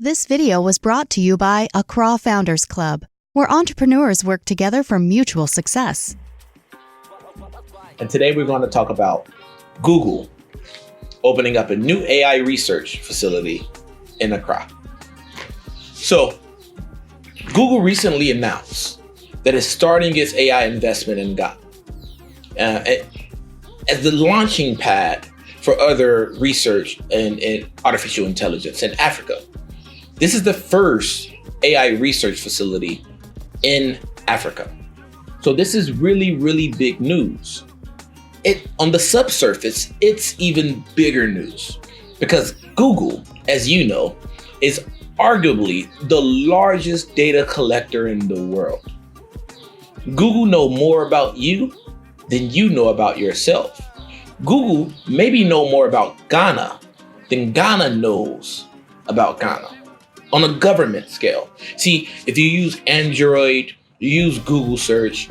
This video was brought to you by Accra Founders Club, where entrepreneurs work together for mutual success. And today we're going to talk about Google opening up a new AI research facility in Accra. So, Google recently announced that it's starting its AI investment in Ghana as the launching pad for other research in artificial intelligence in Africa. This is the first AI research facility in Africa. So this is really, really big news. On the subsurface, it's even bigger news because Google, as you know, is arguably the largest data collector in the world. Google know more about you than you know about yourself. Google maybe know more about Ghana than Ghana knows about Ghana on a government scale. See, if you use Android, you use Google search,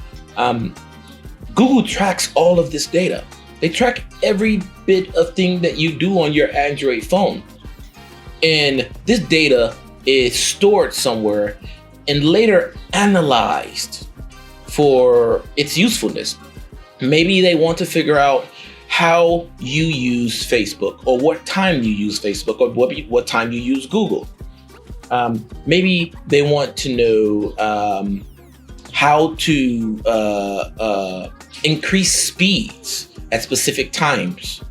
Google tracks all of this data. They track every bit of thing that you do on your Android phone. And this data is stored somewhere and later analyzed for its usefulness. Maybe they want to figure out how you use Facebook, or what time you use Facebook, or what time you use Google. Maybe they want to know how to increase speeds at specific times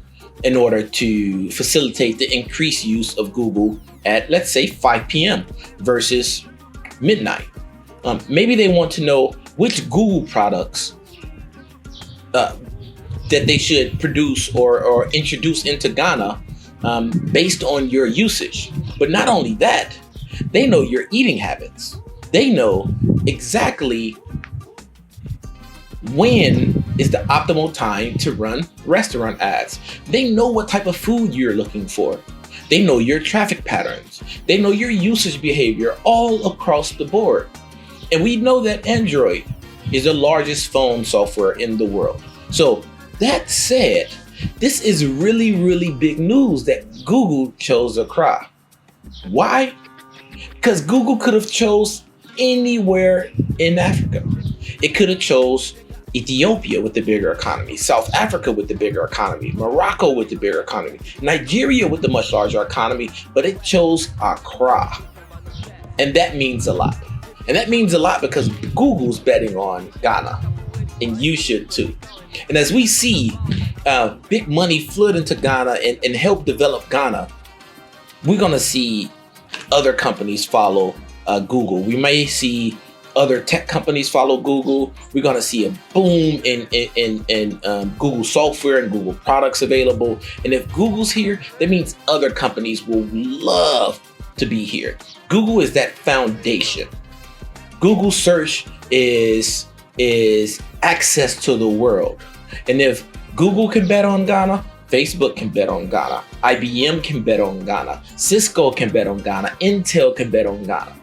in order to facilitate the increased use of Google at, let's say, 5 p.m. versus midnight. Maybe they want to know which Google products that they should produce or introduce into Ghana based on your usage. But not only that, they know your eating habits. They know exactly when is the optimal time to run restaurant ads. They know what type of food you're looking for. They know your traffic patterns. They know your usage behavior all across the board. And we know that Android is the largest phone software in the world. So that said, this is really, really big news that Google chose Accra. Why? Because Google could have chose anywhere in Africa. It could have chose Ethiopia with the bigger economy, South Africa with the bigger economy, Morocco with the bigger economy, Nigeria with the much larger economy, but it chose Accra. And that means a lot. And that means a lot because Google's betting on Ghana, and you should too. And as we see big money flood into Ghana and help develop Ghana, we're going to see other companies follow Google. We may see other tech companies follow Google. We're going to see a boom in Google software and Google products available. And if Google's here, that means other companies will love to be here. Google is that foundation. Google search is access to the world. And if Google can bet on Ghana, Facebook can bet on Ghana, IBM can bet on Ghana, Cisco can bet on Ghana, Intel can bet on Ghana.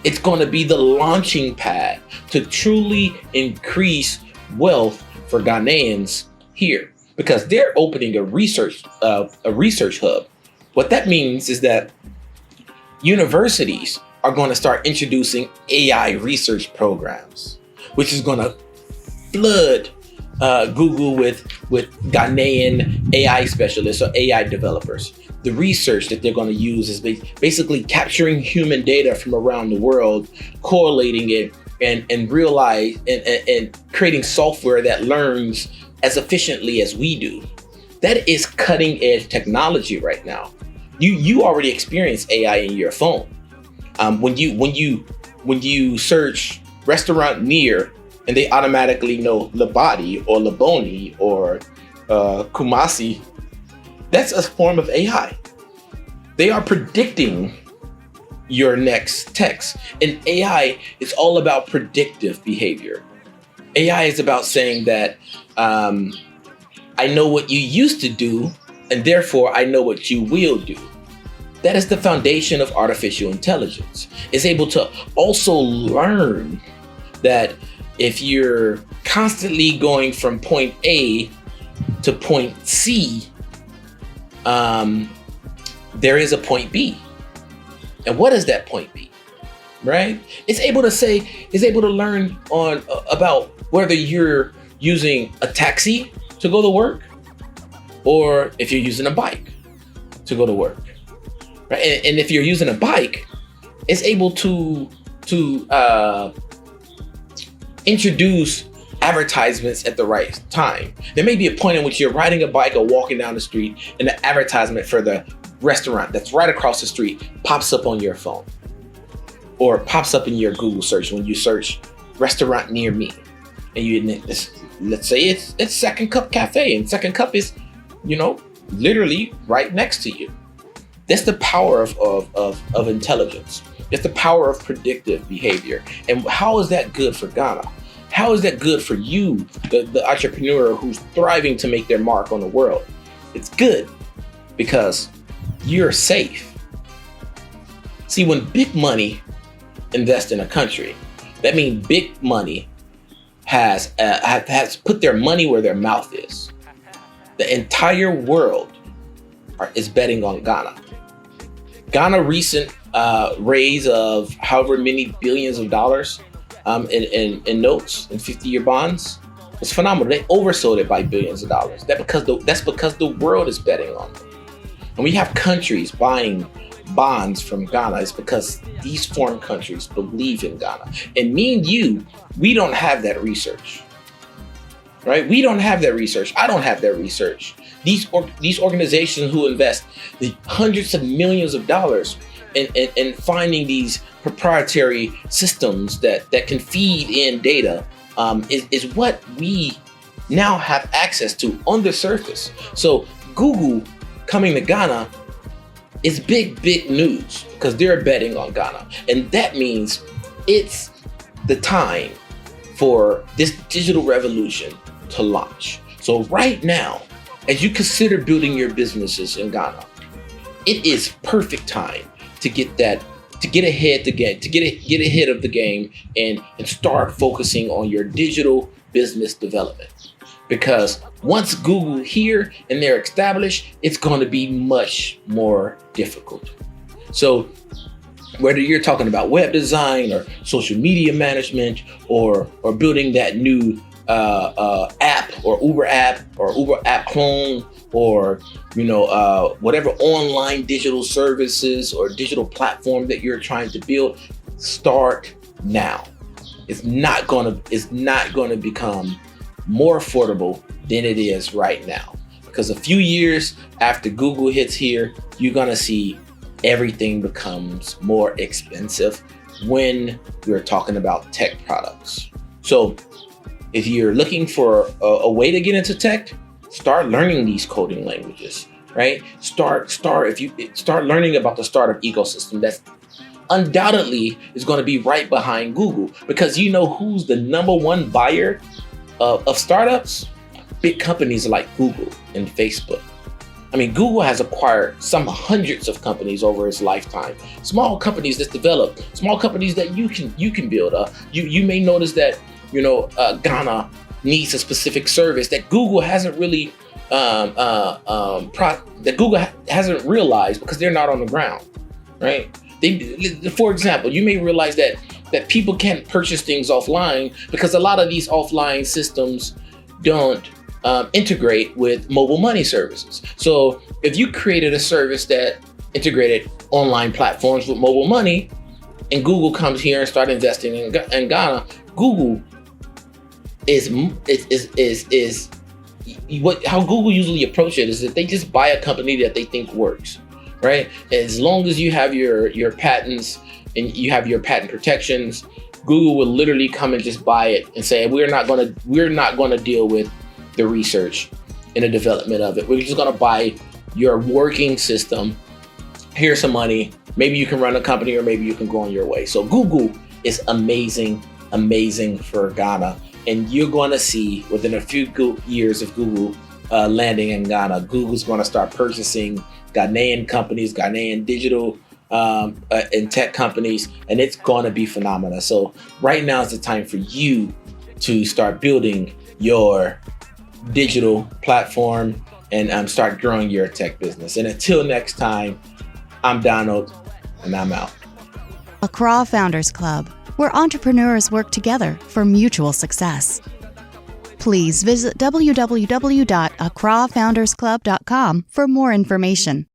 It's going to be the launching pad to truly increase wealth for Ghanaians here because they're opening a research hub. What that means is that universities are going to start introducing AI research programs, which is going to flood Google with Ghanaian AI specialists or AI developers. The research that they're going to use is basically capturing human data from around the world, correlating it, and realize and creating software that learns as efficiently as we do. That is cutting edge technology right now. You already experience AI in your phone. When you search restaurant near, and they automatically know Labadi or Laboni or Kumasi, that's a form of AI. They are predicting your next text. And AI is all about predictive behavior. AI is about saying that I know what you used to do, and therefore I know what you will do. That is the foundation of artificial intelligence. It's able to also learn that if you're constantly going from point A to point C, there is a point B. And what does that point be? Right? It's able to learn on about whether you're using a taxi to go to work or if you're using a bike to go to work. Right? And if you're using a bike, it's able to introduce advertisements at the right time. There may be a point in which you're riding a bike or walking down the street and the advertisement for the restaurant that's right across the street pops up on your phone or pops up in your Google search when you search restaurant near me. And let's say it's Second Cup Cafe, and Second Cup is, literally right next to you. That's the power of intelligence. It's the power of predictive behavior. And how is that good for Ghana? How is that good for you, the entrepreneur who's thriving to make their mark on the world? It's good because you're safe. See, when big money invests in a country, that means big money has put their money where their mouth is. The entire world is betting on Ghana. Ghana recent raise of however many billions of dollars in notes and 50-year bonds was phenomenal. They oversold it by billions of dollars. That's because the world is betting on them. And we have countries buying bonds from Ghana. It's because these foreign countries believe in Ghana. And me and you, we don't have that research. Right? We don't have that research. I don't have that research. These organizations who invest the hundreds of millions of dollars in finding these proprietary systems that can feed in data is what we now have access to on the surface. So Google coming to Ghana is big news because they're betting on Ghana. And that means it's the time for this digital revolution to launch. So right now, as you consider building your businesses in Ghana, it is perfect time to get ahead of the game and start focusing on your digital business development. Because once Google here and they're established, it's going to be much more difficult. So whether you're talking about web design or social media management or building that new app or Uber app clone or whatever online digital services or digital platform that you're trying to build, start now. It's not going to become more affordable than it is right now, because a few years after Google hits here, you're going to see everything becomes more expensive when we're talking about tech products. So if you're looking for a way to get into tech, start learning these coding languages, right? Start learning about the startup ecosystem that's undoubtedly is going to be right behind Google, because you know who's the number one buyer of startups? Big companies like Google and Facebook. I mean, Google has acquired some hundreds of companies over its lifetime. Small companies that develop, small companies that you can build. You may notice that Ghana needs a specific service that Google hasn't really hasn't realized because they're not on the ground, right? For example, you may realize that people can't purchase things offline because a lot of these offline systems don't integrate with mobile money services. So if you created a service that integrated online platforms with mobile money, and Google comes here and start investing in Ghana, Google how Google usually approach it is that they just buy a company that they think works, right? As long as you have your patents and you have your patent protections, Google will literally come and just buy it and say, we're not going to deal with the research and the development of it. We're just going to buy your working system. Here's some money. Maybe you can run a company or maybe you can go on your way. So Google is amazing for Ghana. And you're going to see within a few years of Google landing in Ghana, Google's going to start purchasing Ghanaian companies, Ghanaian digital and tech companies, and it's going to be phenomenal. So right now is the time for you to start building your digital platform and start growing your tech business. And until next time, I'm Donald. and I'm out. Accra Founders Club, where entrepreneurs work together for mutual success. Please visit www.accrafoundersclub.com for more information.